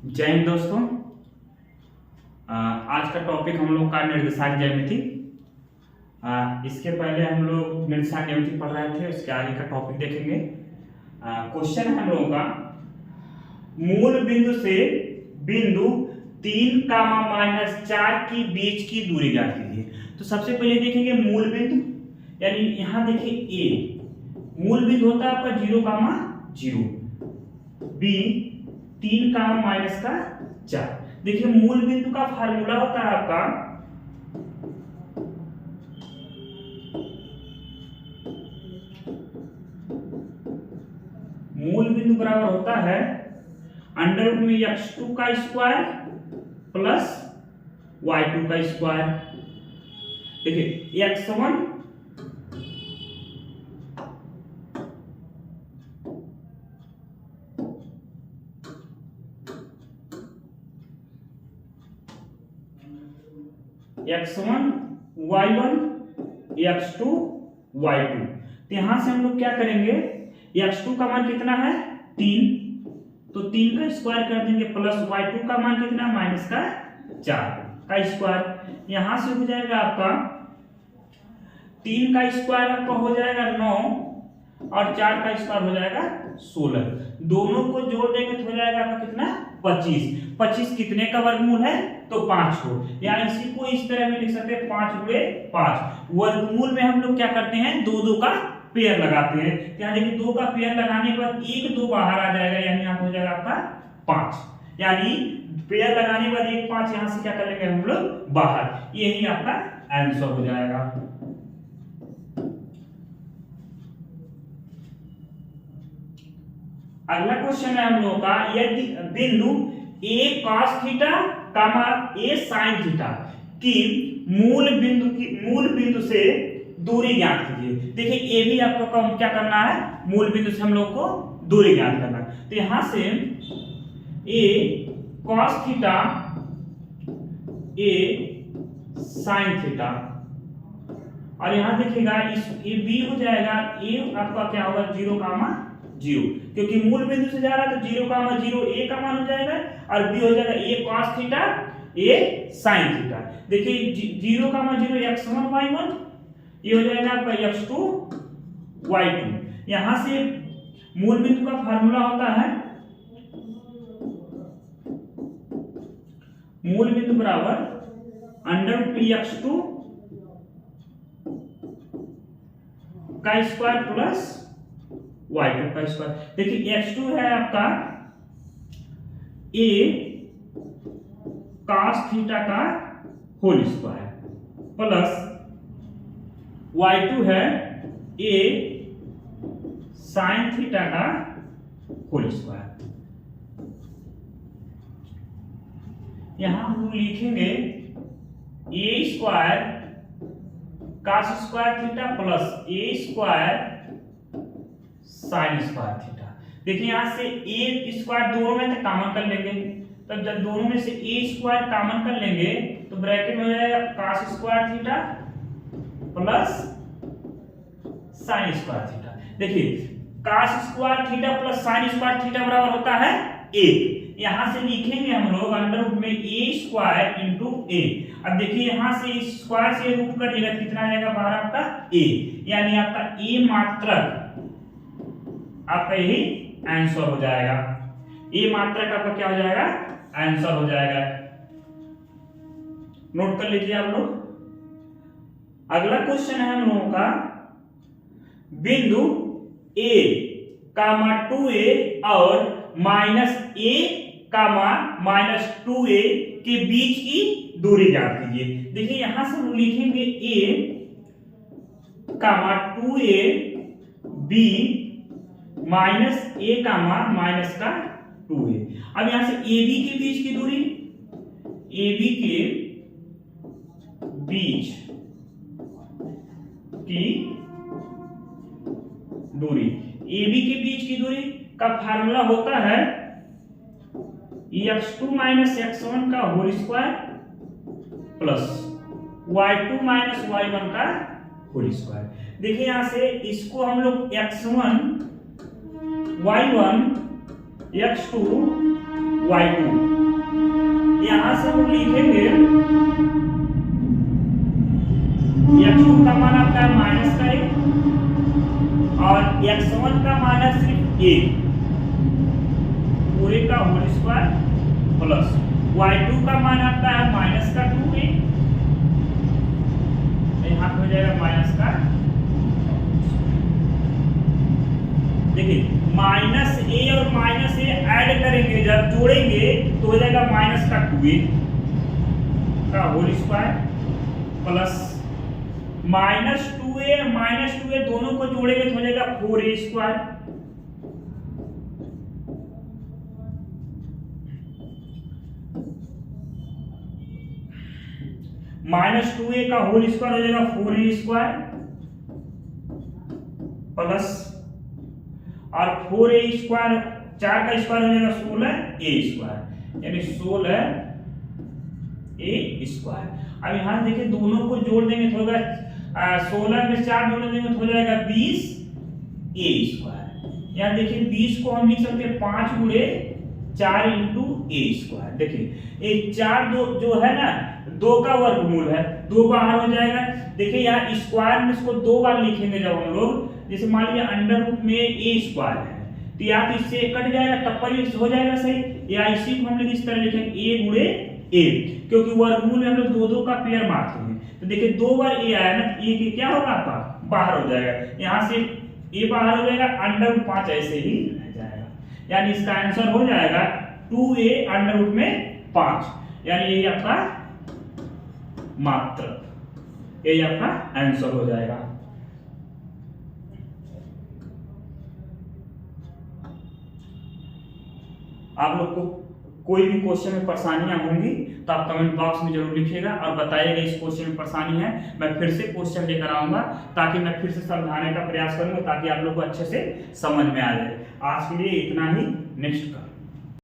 जय हिंद दोस्तों। आज का टॉपिक हम लोग का निर्देशांक ज्यामिति। इसके पहले हम लोग निर्देशांक ज्यामिति पढ़ रहे थे, उसके आगे का टॉपिक देखेंगे। क्वेश्चन है हम लोगों का, मूल बिंदु से बिंदु 3, -4 की बीच की दूरी ज्ञात कीजिए। तो सबसे पहले देखेंगे मूल बिंदु, यानी यहां देखिए ए मूल बिंदु होता है आपका 0, बी 3, -4। देखिए मूल बिंदु का फार्मूला होता है आपका मूल बिंदु बराबर होता है अंडर रूट में x2 का स्क्वायर प्लस y2 का स्क्वायर। देखिए x1 x1 y1 x2 y2। तो यहां से हम लोग क्या करेंगे, x2 का मान कितना है 3, तो 3 का स्क्वायर कर देंगे, प्लस y2 का मान कितना -4 का स्क्वायर। यहां से हो जाएगा आपका 3 का स्क्वायर आपका हो जाएगा 9 और 4 का स्क्वायर हो जाएगा 16। दोनों को जोड़ देंगे तो हो जाएगा आपका कितना 25। 25 कितने का वर्गमूल है तो 5 को, या इसी को इस तरह में लिख सकते हैं 5/5। वर्गमूल में हम लोग क्या करते हैं, 2 का पेयर लगाते हैं। यहाँ देखिए 2 का पेयर लगाने के बाद 1 2 बाहर आ जाएगा, यानी यहाँ हो जाएगा आपका 5। यानी पेयर लगाने के बाद 1 5 यहाँ से क्या कर लेंगे हम लोग बाहर, यही आपका आंसर हो जाएगा। अगला क्वेश्चन है हम लोगों का, यदि बिंदु a cos theta, a sin theta की मूल बिंदु से दूरी ज्ञात कीजिए। देखिए ए भी आपको क्या करना है, मूल बिंदु से हम लोग को दूरी ज्ञात करना है। तो यहां से a cos theta, a sin theta, और यहां देखिएगा इस ये b हो जाएगा, a आपका क्या होगा 0, क्योंकि मूल बिंदु से जा रहा है तो 0, a का मान हो जाएगा, और b हो जाएगा a cos theta, a sin theta. देखिए 0, x1 y1, ये हो जाएगा आपका x2 y2। यहां से मूल बिंदु का फार्मूला होता है मूल बिंदु बराबर अंडर रूट x2 का स्क्वायर प्लस y2 का स्क्वायर। देखिए x2 है आपका a cos थीटा का होल स्क्वायर प्लस y2 है a sin थीटा का होल स्क्वायर। यहां हम लिखेंगे a square cos square theta plus a square sin square theta. देखिए यहां से a स्क्वायर दोनों में से कॉमन कर लेंगे, तब जब दोनों में से a स्क्वायर कॉमन कर लेंगे तो ब्रैकेट में हो जाएगा cos square theta plus sin square theta. देखिए cos square theta plus sin square theta बराबर होता है 1। यहां से लिखेंगे हम लोग अंडर रूट में a स्क्वायर इंटू a। अब देखिए यहां से स्क्वायर से रूट कटिएगा कितना आ जाएगा बाहर आपका a, यानी आपका a मात्रक आपका यही आंसर हो जाएगा। a मात्रक आपका क्या हो जाएगा आंसर हो जाएगा। नोट कर लीजिए आप लोग। अगला क्वेश्चन है हम लोगों का, बिंदु a, 2a और -a, -2a के बीच की दूरी ज्ञात कीजिए। देखिए यहां से हम लिखेंगे a, 2a, b -a, -2a। अब यहां से ab के बीच की दूरी, ab के बीच की दूरी, AB के बीच की दूरी का फार्मूला होता है x2 x1 का whole square plus y2 y1 का होल स्क्वायर। देखिए यहां से इसको हम लोग x1 y1 x2 y2 यहां से हम लिखेंगे x2 का मान आपका है माइनस का 1 और x1 का मान है सिर्फ 1 पूरे का होल स्क्वायर प्लस y2 का मान आपका है माइनस का 2a, यहाँ पे हो जाएगा माइनस का, देखिए माइनस a और माइनस a ऐड करेंगे जब जोड़ेंगे तो हो जाएगा माइनस का 2a का whole square plus minus 2a दोनों को जोड़ेंगे तो हो जाएगा 4a स्क्वायर माइनस 2a का होल स्क्वायर हो जाएगा 4a स्क्वायर प्लस और 4a स्क्वायर 4 का स्क्वायर हो जाएगा 16a स्क्वायर यानी 16a स्क्वायर। अब यहाँ देखिए दोनों को जोड़ देंगे तो होगा 16 में 4 जोड़ देंगे तो हो जाएगा 20a स्क्वायर। यहाँ देखिए 20 को हम लिख सकते हैं 5 गुणे 4 इंटू a स्क्वायर। देखिए ये 4 दो जो है ना 2 का वर्गमूल है, 2 बाहर हो जाएगा। देखिए यहाँ स्क्वायर में इसको 2 बार लिखेंगे जब हम लोग, जैसे मान लीजिए अंडर रूट में a स्क्वायर है तो या तो इससे कट जाएगा तब पर हो जाएगा सही, या इसी को हम लोग इस तरह लिखेंगे a गुणे a, क्योंकि वर्गमूल में हम लोग 2 2 का पेयर मारते हैं। तो देखिए 2 बार a आया ना, a के क्या होगा आपका बाहर हो जाएगा, यहाँ से a बाहर हो जाएगा, अंडर रूट 5 ऐसे ही रह जाएगा, यानी इसका आंसर हो जाएगा 2a अंडर रूट में 5, यानी यही आपका मात्र, यही आपका आंसर हो जाएगा। आप लोग को कोई भी क्वेश्चन में परेशानियां होंगी तो आप कमेंट बॉक्स में जरूर लिखिएगा और बताइएगा इस क्वेश्चन में परेशानी है, मैं फिर से क्वेश्चन लेकर आऊंगा ताकि मैं फिर से समझाने का प्रयास करूंगा ताकि आप लोग को अच्छे से समझ में आ जाए। आज के लिए इतना ही, नेक्स्ट का